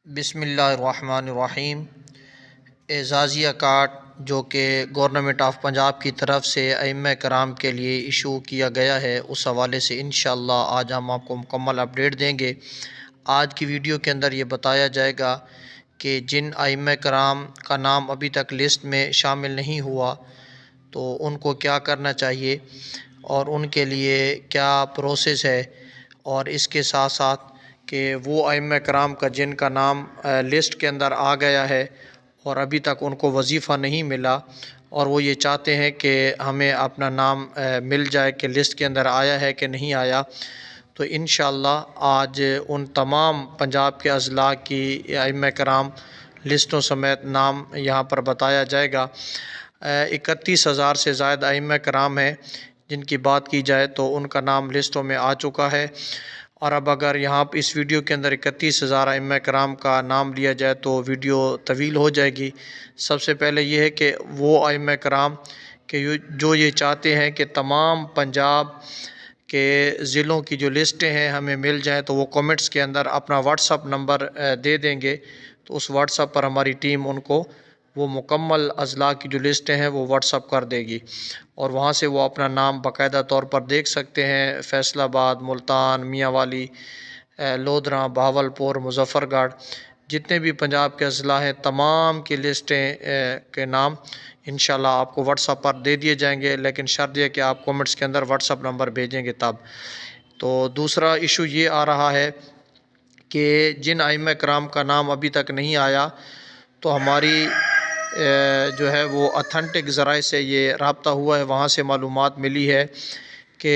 بسم اللہ الرحمن الرحیم۔ اعزازیہ کارڈ جو کہ گورنمنٹ آف پنجاب کی طرف سے ائمہ کرام کے لیے ایشو کیا گیا ہے، اس حوالے سے انشاءاللہ آج ہم آپ کو مکمل اپڈیٹ دیں گے۔ آج کی ویڈیو کے اندر یہ بتایا جائے گا کہ جن ائمہ کرام کا نام ابھی تک لسٹ میں شامل نہیں ہوا تو ان کو کیا کرنا چاہیے اور ان کے لیے کیا پروسیس ہے، اور اس کے ساتھ ساتھ کہ وہ ائمہ کرام کا جن کا نام لسٹ کے اندر آ گیا ہے اور ابھی تک ان کو وظیفہ نہیں ملا اور وہ یہ چاہتے ہیں کہ ہمیں اپنا نام مل جائے کہ لسٹ کے اندر آیا ہے کہ نہیں آیا، تو انشاءاللہ آج ان تمام پنجاب کے اضلاع کی ائمہ کرام لسٹوں سمیت نام یہاں پر بتایا جائے گا۔ 31,000 سے زائد ائمہ کرام ہیں جن کی بات کی جائے تو ان کا نام لسٹوں میں آ چکا ہے، اور اب اگر یہاں اس ویڈیو کے اندر 31,000 ائمہ کرام کا نام لیا جائے تو ویڈیو طویل ہو جائے گی۔ سب سے پہلے یہ ہے کہ وہ ائمہ کرام کہ جو یہ چاہتے ہیں کہ تمام پنجاب کے ضلعوں کی جو لسٹیں ہیں ہمیں مل جائیں، تو وہ کومنٹس کے اندر اپنا واٹس اپ نمبر دے دیں گے، تو اس واٹس اپ پر ہماری ٹیم ان کو وہ مکمل اضلاع کی جو لسٹیں ہیں وہ واٹس اپ کر دے گی، اور وہاں سے وہ اپنا نام باقاعدہ طور پر دیکھ سکتے ہیں۔ فیصل آباد، ملتان، میاں والی، لودھراں، بہاولپور، مظفر گڑھ، جتنے بھی پنجاب کے اضلاع ہیں تمام کی لسٹیں کے نام انشاءاللہ آپ کو واٹس اپ پر دے دیے جائیں گے، لیکن شرط یہ کہ آپ کومنٹس کے اندر واٹس اپ نمبر بھیجیں گے تب۔ تو دوسرا ایشو یہ آ رہا ہے کہ جن ائمہ کرام کا نام ابھی تک نہیں آیا تو ہماری جو ہے وہ اتھینٹک ذرائع سے یہ رابطہ ہوا ہے، وہاں سے معلومات ملی ہے کہ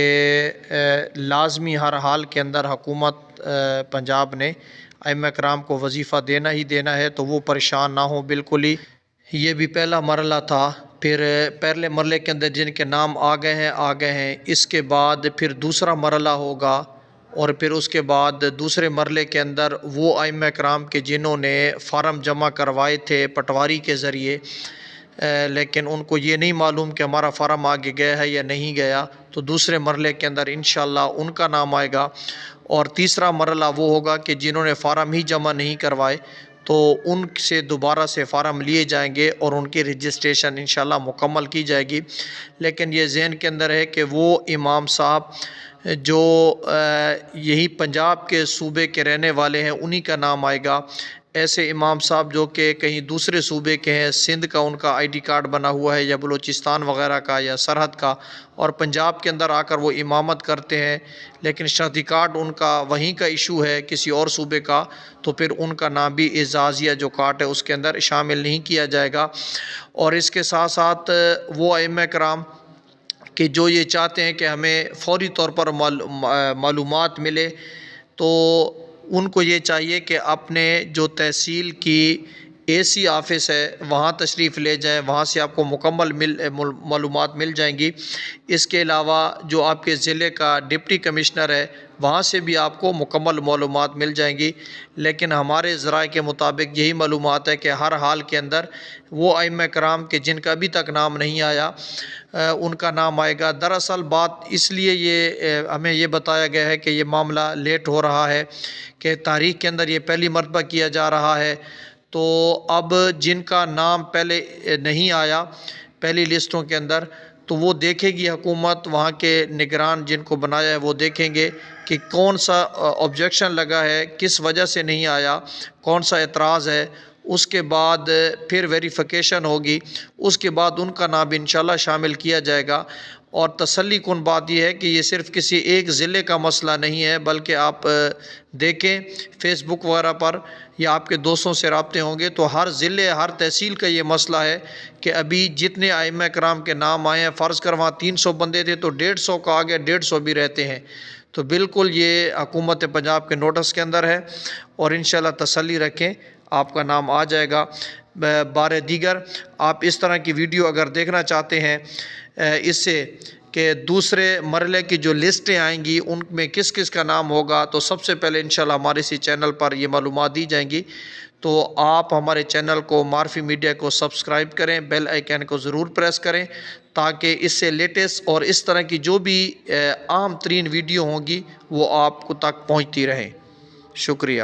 لازمی ہر حال کے اندر حکومت پنجاب نے ائمہ کرام کو وظیفہ دینا ہی دینا ہے، تو وہ پریشان نہ ہوں بالکل ہی۔ یہ بھی پہلا مرحلہ تھا، پھر پہلے مرحلے کے اندر جن کے نام آ گئے ہیں، اس کے بعد پھر دوسرا مرحلہ ہوگا، اور پھر اس کے بعد دوسرے مرحلے کے اندر وہ ائمہ کرام کے جنہوں نے فارم جمع کروائے تھے پٹواری کے ذریعے، لیکن ان کو یہ نہیں معلوم کہ ہمارا فارم آگے گیا ہے یا نہیں گیا، تو دوسرے مرحلے کے اندر انشاءاللہ ان کا نام آئے گا۔ اور تیسرا مرحلہ وہ ہوگا کہ جنہوں نے فارم ہی جمع نہیں کروائے تو ان سے دوبارہ سے فارم لیے جائیں گے اور ان کی رجسٹریشن انشاءاللہ مکمل کی جائے گی۔ لیکن یہ ذہن کے اندر ہے کہ وہ امام صاحب جو یہی پنجاب کے صوبے کے رہنے والے ہیں انہی کا نام آئے گا۔ ایسے امام صاحب جو کہ کہیں دوسرے صوبے کے ہیں، سندھ کا ان کا آئی ڈی کارڈ بنا ہوا ہے یا بلوچستان وغیرہ کا یا سرحد کا، اور پنجاب کے اندر آ کر وہ امامت کرتے ہیں لیکن شناختی کارڈ ان کا وہیں کا ایشو ہے کسی اور صوبے کا، تو پھر ان کا نام بھی اعزازیہ جو کارڈ ہے اس کے اندر شامل نہیں کیا جائے گا۔ اور اس کے ساتھ ساتھ وہ ائمہ کرام کہ جو یہ چاہتے ہیں کہ ہمیں فوری طور پر معلومات ملے، تو ان کو یہ چاہیے کہ اپنے جو تحصیل کی اے سی آفس ہے وہاں تشریف لے جائیں، وہاں سے آپ کو مکمل معلومات مل جائیں گی۔ اس کے علاوہ جو آپ کے ضلع کا ڈپٹی کمشنر ہے وہاں سے بھی آپ کو مکمل معلومات مل جائیں گی، لیکن ہمارے ذرائع کے مطابق یہی معلومات ہے کہ ہر حال کے اندر وہ ائمہ کرام کے جن کا ابھی تک نام نہیں آیا ان کا نام آئے گا۔ دراصل بات اس لیے ہمیں یہ بتایا گیا ہے کہ یہ معاملہ لیٹ ہو رہا ہے کہ تاریخ کے اندر یہ پہلی مرتبہ کیا جا رہا ہے، تو اب جن کا نام پہلے نہیں آیا پہلی لسٹوں کے اندر تو وہ دیکھے گی حکومت، وہاں کے نگران جن کو بنایا ہے وہ دیکھیں گے کہ کون سا آبجیکشن لگا ہے، کس وجہ سے نہیں آیا، کون سا اعتراض ہے، اس کے بعد پھر ویریفیکیشن ہوگی، اس کے بعد ان کا نام انشاءاللہ شامل کیا جائے گا۔ اور تسلی کن بات یہ ہے کہ یہ صرف کسی ایک ضلع کا مسئلہ نہیں ہے، بلکہ آپ دیکھیں فیس بک وغیرہ پر یا آپ کے دوستوں سے رابطے ہوں گے تو ہر ضلع ہر تحصیل کا یہ مسئلہ ہے کہ ابھی جتنے ائمہ کرام کے نام آئے ہیں، فرض کر وہاں 300 بندے تھے تو 150 کا آگے 150 بھی رہتے ہیں، تو بالکل یہ حکومت پنجاب کے نوٹس کے اندر ہے، اور انشاءاللہ تسلی رکھیں آپ کا نام آ جائے گا۔ بار دیگر آپ اس طرح کی ویڈیو اگر دیکھنا چاہتے ہیں اس سے کہ دوسرے مرحلے کی جو لسٹیں آئیں گی ان میں کس کس کا نام ہوگا، تو سب سے پہلے انشاءاللہ ہمارے اسی چینل پر یہ معلومات دی جائیں گی، تو آپ ہمارے چینل کو معرفی میڈیا کو سبسکرائب کریں، بیل آئیکن کو ضرور پریس کریں تاکہ اس سے لیٹسٹ اور اس طرح کی جو بھی عام ترین ویڈیو ہوں گی وہ آپ کو تک پہنچتی رہیں۔ شکریہ۔